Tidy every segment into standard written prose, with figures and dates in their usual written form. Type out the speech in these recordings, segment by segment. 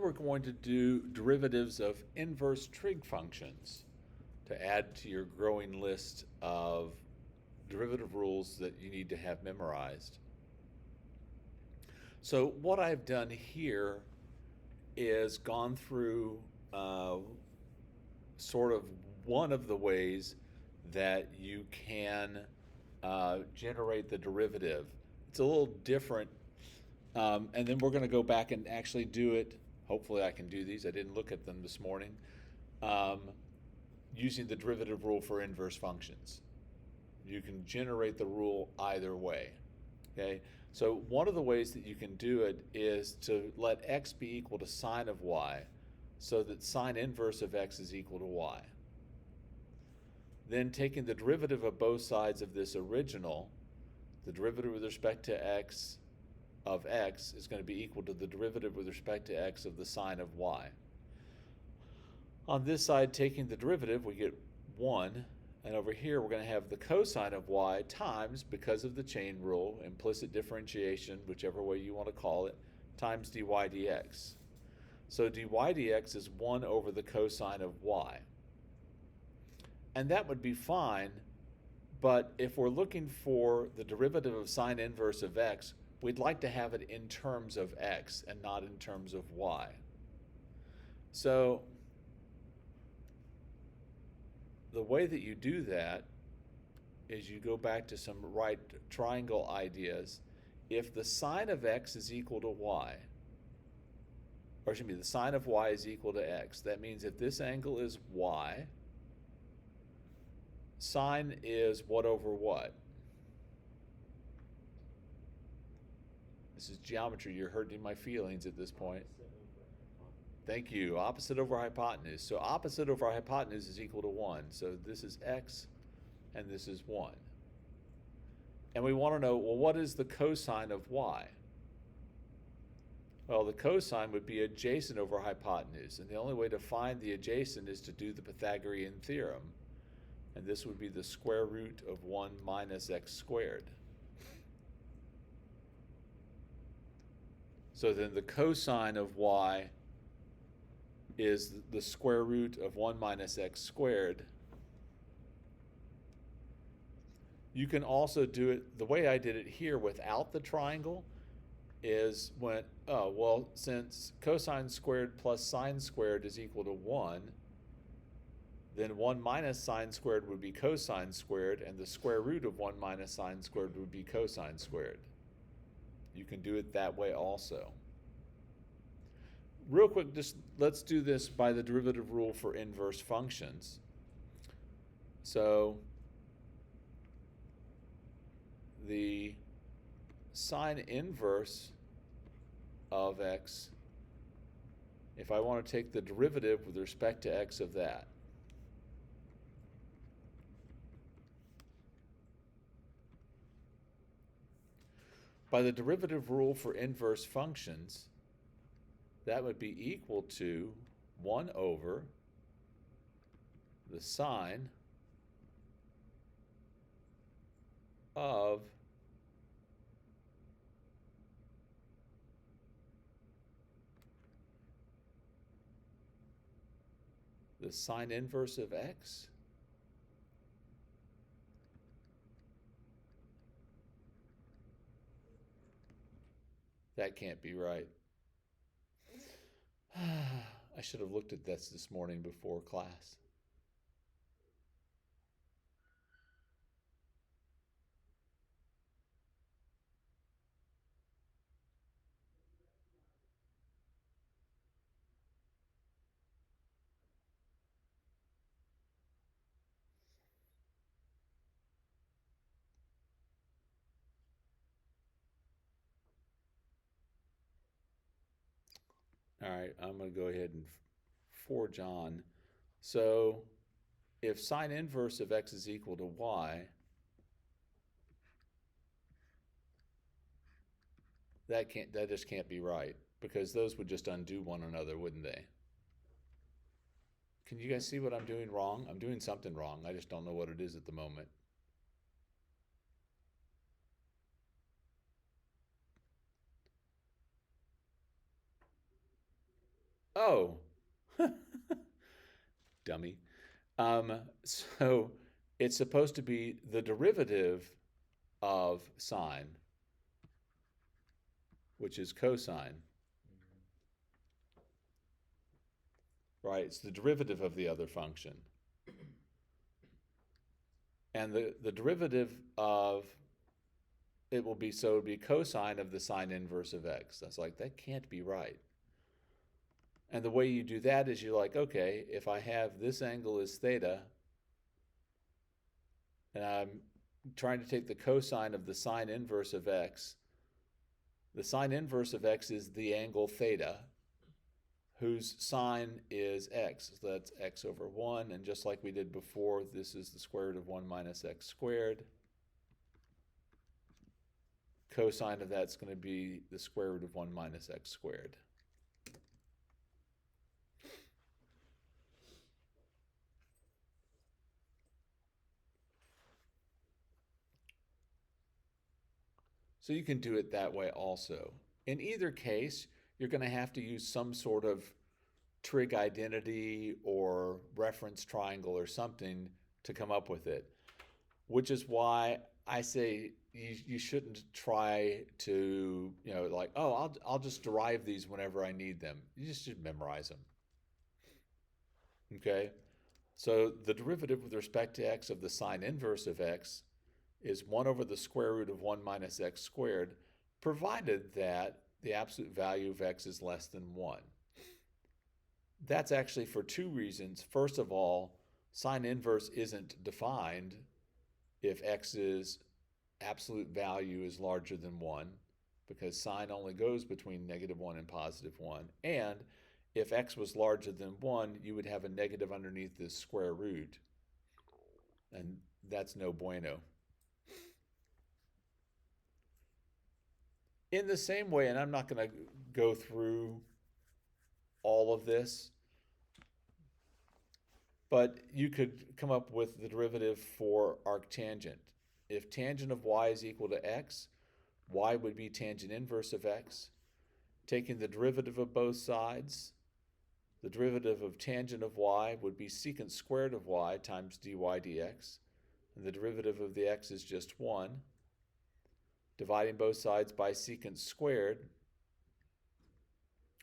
we're going to do derivatives of inverse trig functions to add to your growing list of derivative rules that you need to have memorized. So what I've done here is gone through sort of one of the ways that you can generate the derivative. It's a little different, and then we're going to go back and actually do it. Hopefully I can do these. I didn't look at them this morning. Using the derivative rule for inverse functions. You can generate the rule either way. Okay, so one of the ways that you can do it is to let x be equal to sine of y, so that sine inverse of x is equal to y. Then taking the derivative of both sides of this original, the derivative with respect to x of x is going to be equal to the derivative with respect to x of the sine of y. On this side, taking the derivative, we get 1. And over here, we're going to have the cosine of y times, because of the chain rule, implicit differentiation, whichever way you want to call it, times dy dx. So dy dx is 1 over the cosine of y. And that would be fine, but if we're looking for the derivative of sine inverse of x, we'd like to have it in terms of x and not in terms of y. So the way that you do that is you go back to some right triangle ideas. If the sine of x is equal to y, or excuse me, the sine of y is equal to x, that means if this angle is y, sine is what over what? This is geometry. You're hurting my feelings at this point. Thank you. Opposite over hypotenuse. So opposite over hypotenuse is equal to 1. So this is x and this is 1. And we want to know, well, what is the cosine of y? Well, the cosine would be adjacent over hypotenuse. And the only way to find the adjacent is to do the Pythagorean theorem. And this would be the square root of 1 minus x squared. So then the cosine of y is the square root of 1 minus x squared. You can also do it, the way I did it here without the triangle is when, oh, well, since cosine squared plus sine squared is equal to 1, then 1 minus sine squared would be cosine squared, and the square root of 1 minus sine squared would be cosine squared. You can do it that way also. Real quick, just let's do this by the derivative rule for inverse functions. So the sine inverse of x, if I want to take the derivative with respect to x of that, by the derivative rule for inverse functions, that would be equal to 1 over the sine of the sine inverse of x. That can't be right. I should have looked at this morning before class. All right, I'm going to go ahead and forge on. So if sine inverse of x is equal to y, that just can't be right, because those would just undo one another, wouldn't they? Can you guys see what I'm doing wrong? I'm doing something wrong. I just don't know what it is at the moment. Oh, dummy. So it's supposed to be the derivative of sine, which is cosine, right? It's the derivative of the other function. And the derivative of it will be, so it would be cosine of the sine inverse of x. That's like, that can't be right. And the way you do that is you're like, okay, if I have this angle is theta, and I'm trying to take the cosine of the sine inverse of x, the sine inverse of x is the angle theta, whose sine is x. So that's x over 1, and just like we did before, this is the square root of 1 minus x squared. Cosine of that's going to be the square root of 1 minus x squared. So you can do it that way also. In either case, you're going to have to use some sort of trig identity or reference triangle or something to come up with it, which is why I say you shouldn't try to, like, oh, I'll just derive these whenever I need them. You just should memorize them. Okay? So the derivative with respect to x of the sine inverse of x is 1 over the square root of 1 minus x squared, provided that the absolute value of x is less than 1. That's actually for two reasons. First of all, sine inverse isn't defined if x's absolute value is larger than 1, because sine only goes between -1 and +1. And if x was larger than 1, you would have a negative underneath this square root, and that's no bueno. In the same way, and I'm not going to go through all of this, but you could come up with the derivative for arctangent. If tangent of y is equal to x, y would be tangent inverse of x. Taking the derivative of both sides, the derivative of tangent of y would be secant squared of y times dy dx. And the derivative of the x is just 1. Dividing both sides by secant squared,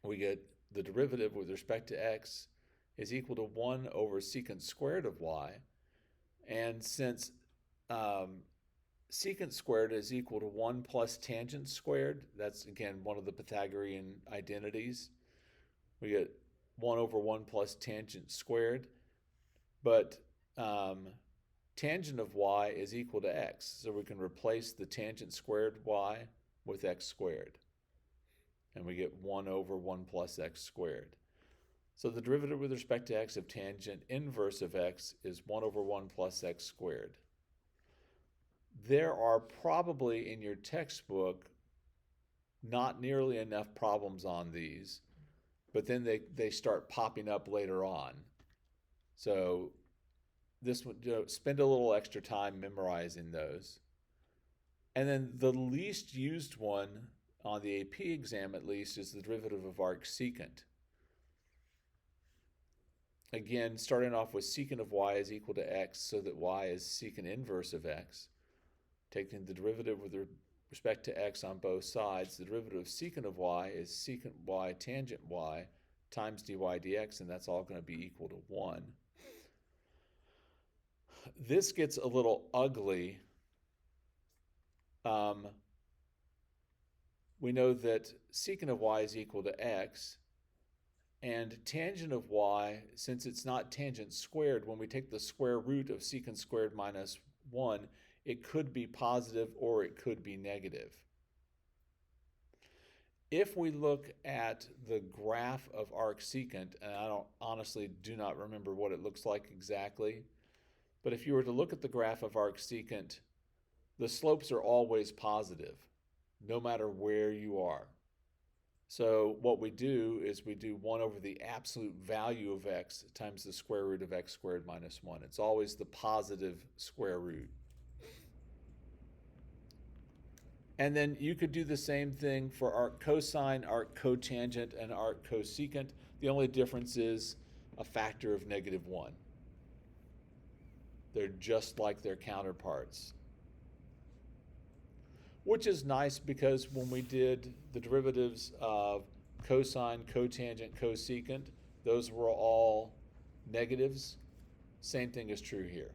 we get the derivative with respect to x is equal to 1 over secant squared of y. And since secant squared is equal to 1 plus tangent squared, that's again one of the Pythagorean identities, we get 1 over 1 plus tangent squared. But tangent of y is equal to x, so we can replace the tangent squared y with x squared. And we get 1 over 1 plus x squared. So the derivative with respect to x of tangent inverse of x is 1 over 1 plus x squared. There are probably in your textbook not nearly enough problems on these, but then they start popping up later on. So this one, spend a little extra time memorizing those. And then the least used one on the AP exam, at least, is the derivative of arcsecant. Again, starting off with secant of y is equal to x, so that y is secant inverse of x. Taking the derivative with respect to x on both sides, the derivative of secant of y is secant y tangent y times dy dx, and that's all going to be equal to 1. This gets a little ugly. We know that secant of y is equal to x, and tangent of y, since it's not tangent squared, when we take the square root of secant squared minus 1, it could be positive or it could be negative. If we look at the graph of arcsecant, and I honestly do not remember what it looks like exactly, but if you were to look at the graph of arcsecant, the slopes are always positive, no matter where you are. So what we do is we do 1 over the absolute value of x times the square root of x squared minus 1. It's always the positive square root. And then you could do the same thing for arc cosine, arc cotangent, and arc cosecant. The only difference is a factor of -1. They're just like their counterparts. Which is nice because when we did the derivatives of cosine, cotangent, cosecant, those were all negatives. Same thing is true here.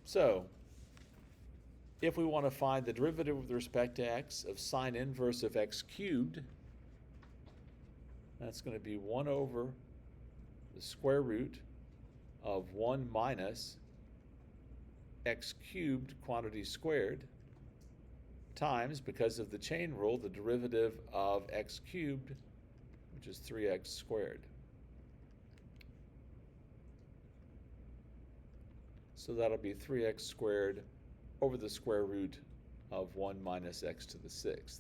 So, if we want to find the derivative with respect to x of sine inverse of x cubed, that's going to be 1 over the square root of 1 minus x cubed quantity squared times, because of the chain rule, the derivative of x cubed, which is 3x squared. So that'll be 3x squared over the square root of 1 minus x to the 6th.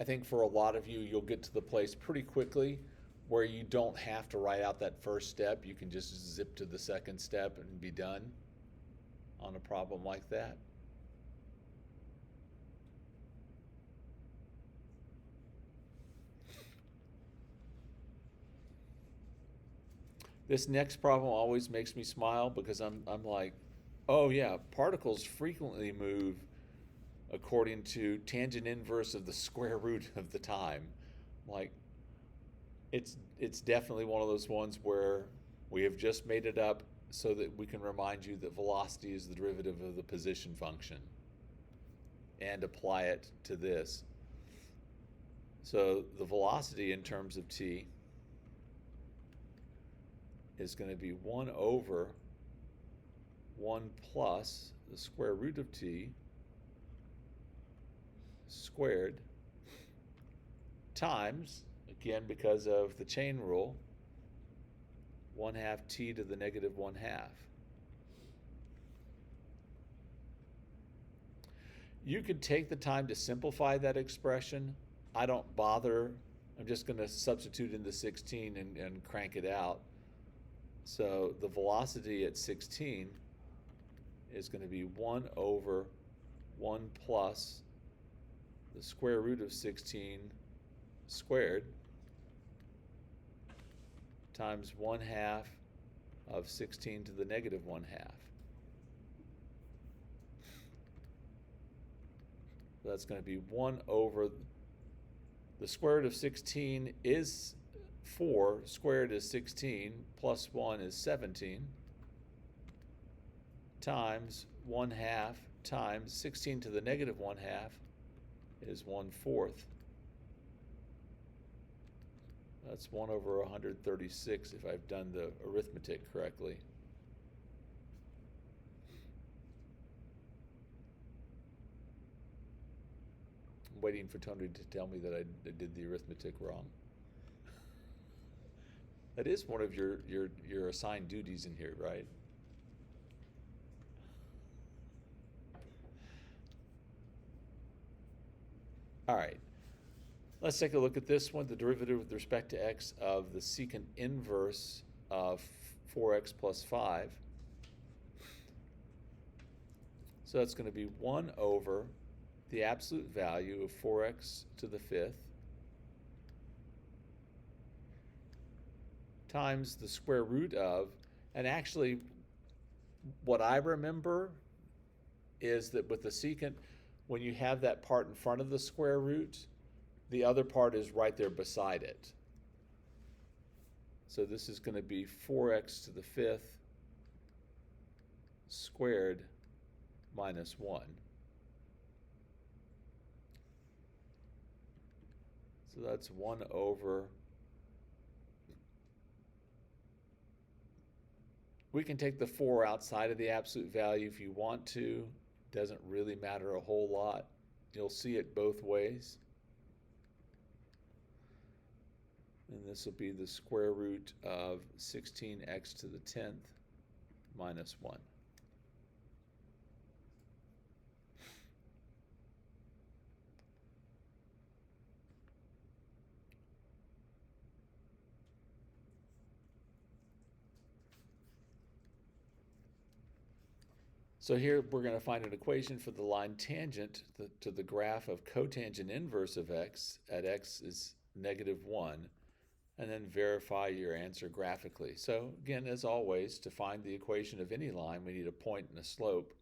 I think for a lot of you, you'll get to the place pretty quickly where you don't have to write out that first step. You can just zip to the second step and be done on a problem like that. This next problem always makes me smile because I'm like, oh yeah, particles frequently move according to tangent inverse of the square root of the time. Like, it's definitely one of those ones where we have just made it up so that we can remind you that velocity is the derivative of the position function and apply it to this. So the velocity in terms of t is going to be 1 over 1 plus the square root of t squared times, again because of the chain rule, 1/2 t to the -1/2. You could take the time to simplify that expression. I don't bother. I'm just going to substitute in the 16 and crank it out. So the velocity at 16 is going to be 1 over 1 plus the square root of 16 squared times 1/2 of 16 to the -1/2. So that's going to be 1 over the square root of 16 is 4, squared is 16, plus 1 is 17, times 1/2 times 16 to the -1/2 is 1/4. That's 1 over 136 if I've done the arithmetic correctly. I'm waiting for Tony to tell me that I did the arithmetic wrong. That is one of your assigned duties in here, right? All right. Let's take a look at this one, the derivative with respect to x of the secant inverse of 4x plus 5. So that's going to be 1 over the absolute value of 4x to the 5th times the square root of, and actually what I remember is that with the secant, when you have that part in front of the square root, the other part is right there beside it. So this is going to be 4x to the 5th squared minus 1. So that's 1 over. We can take the 4 outside of the absolute value if you want to. Doesn't really matter a whole lot. You'll see it both ways. And this will be the square root of 16x to the 10th minus 1. So here we're going to find an equation for the line tangent to the graph of cotangent inverse of x at x is -1, and then verify your answer graphically. So again, as always, to find the equation of any line, we need a point and a slope.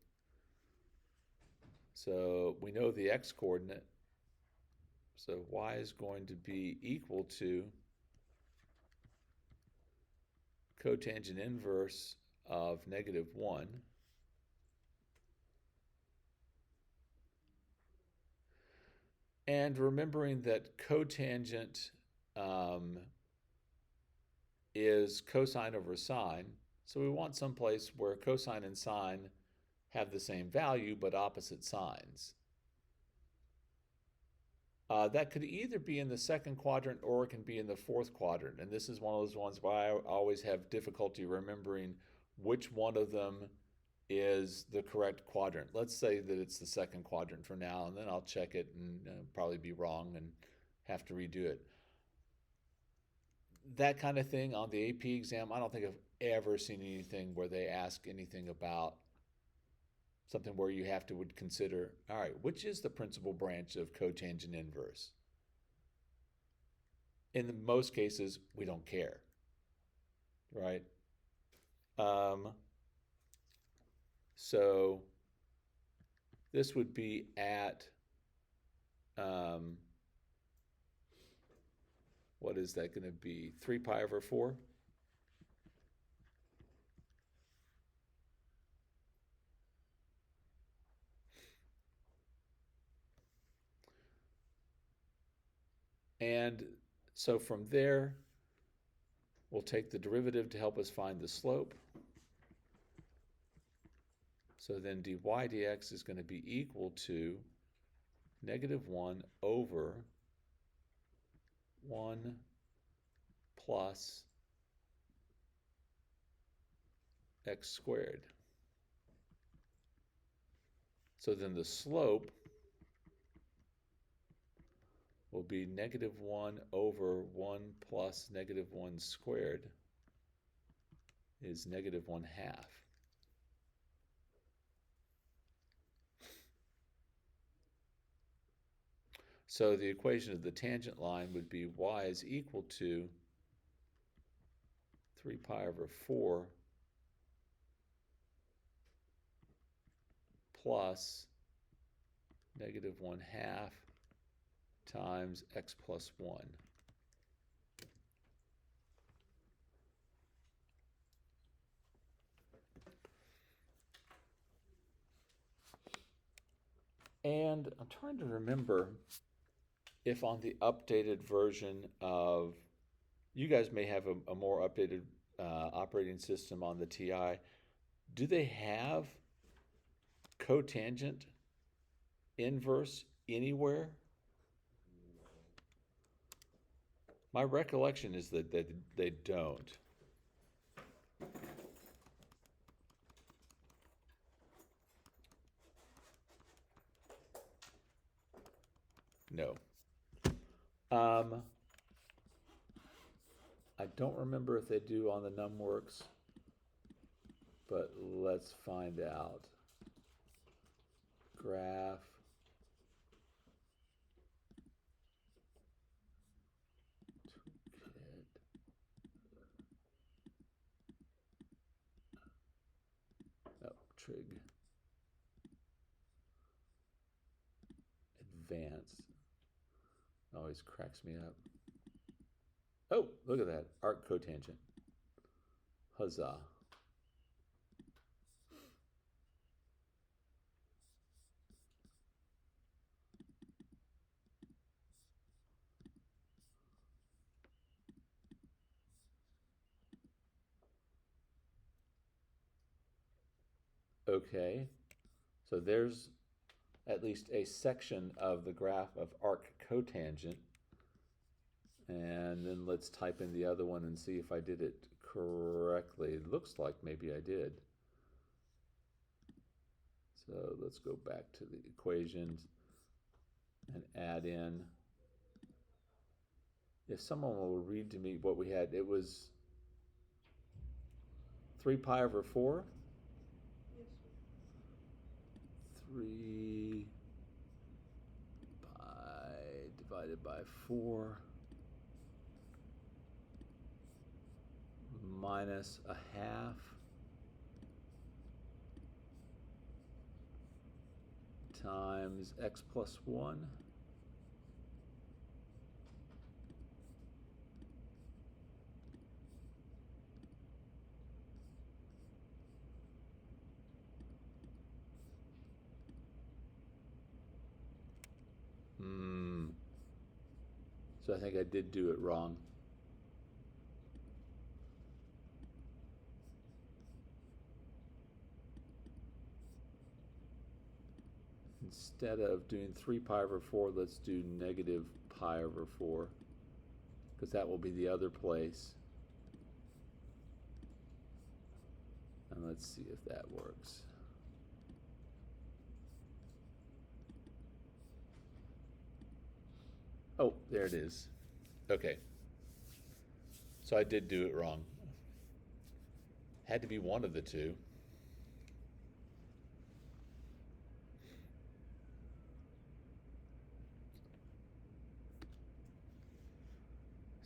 So we know the x-coordinate, so y is going to be equal to cotangent inverse of -1 and remembering that cotangent is cosine over sine, so we want some place where cosine and sine have the same value but opposite signs. That could either be in the second quadrant or it can be in the fourth quadrant, and this is one of those ones where I always have difficulty remembering which one of them is the correct quadrant. Let's say that it's the second quadrant for now, and then I'll check it and probably be wrong and have to redo it. That kind of thing on the AP exam, I don't think I've ever seen anything where they ask anything about something where you have to would consider, all right, which is the principal branch of cotangent inverse? In most cases, we don't care, right? So this would be at, what is that going to be? 3 pi over 4? And so from there, we'll take the derivative to help us find the slope. So then dy dx is going to be equal to -1 over 1 plus x squared. So then the slope will be -1 over 1 plus -1 squared is -1/2. So the equation of the tangent line would be y is equal to 3 pi over 4 plus -1/2 times x plus 1. And I'm trying to remember if on the updated version of, you guys may have a more updated operating system on the TI, do they have cotangent inverse anywhere? My recollection is that they don't. No. I don't remember if they do on the NumWorks, but let's find out. Graph. Oh, trig. Advanced. Always cracks me up. Oh, look at that. Arc cotangent. Huzzah. Okay, so there's at least a section of the graph of arc cotangent. And then let's type in the other one and see if I did it correctly. It looks like maybe I did. So let's go back to the equations and add in. If someone will read to me what we had, it was 3 pi over 4? 3 divided by 4 minus a half times x plus 1 So I think I did do it wrong. Instead of doing 3 pi over 4, let's do negative pi over 4, because that will be the other place. And let's see if that works. Oh, there it is. Okay. So I did do it wrong. Had to be one of the two.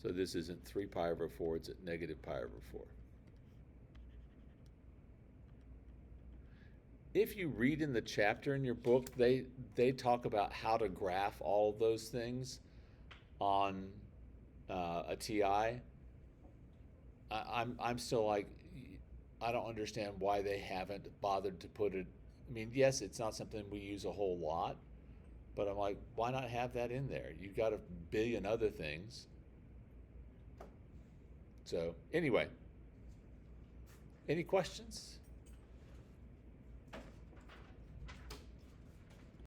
So this isn't 3 pi over 4, it's at negative pi over 4. If you read in the chapter in your book, they talk about how to graph all of those things on a TI. I'm still like, I don't understand why they haven't bothered to put it. I mean, yes, it's not something we use a whole lot, but I'm like, why not have that in there? You've got a billion other things. So anyway, any questions?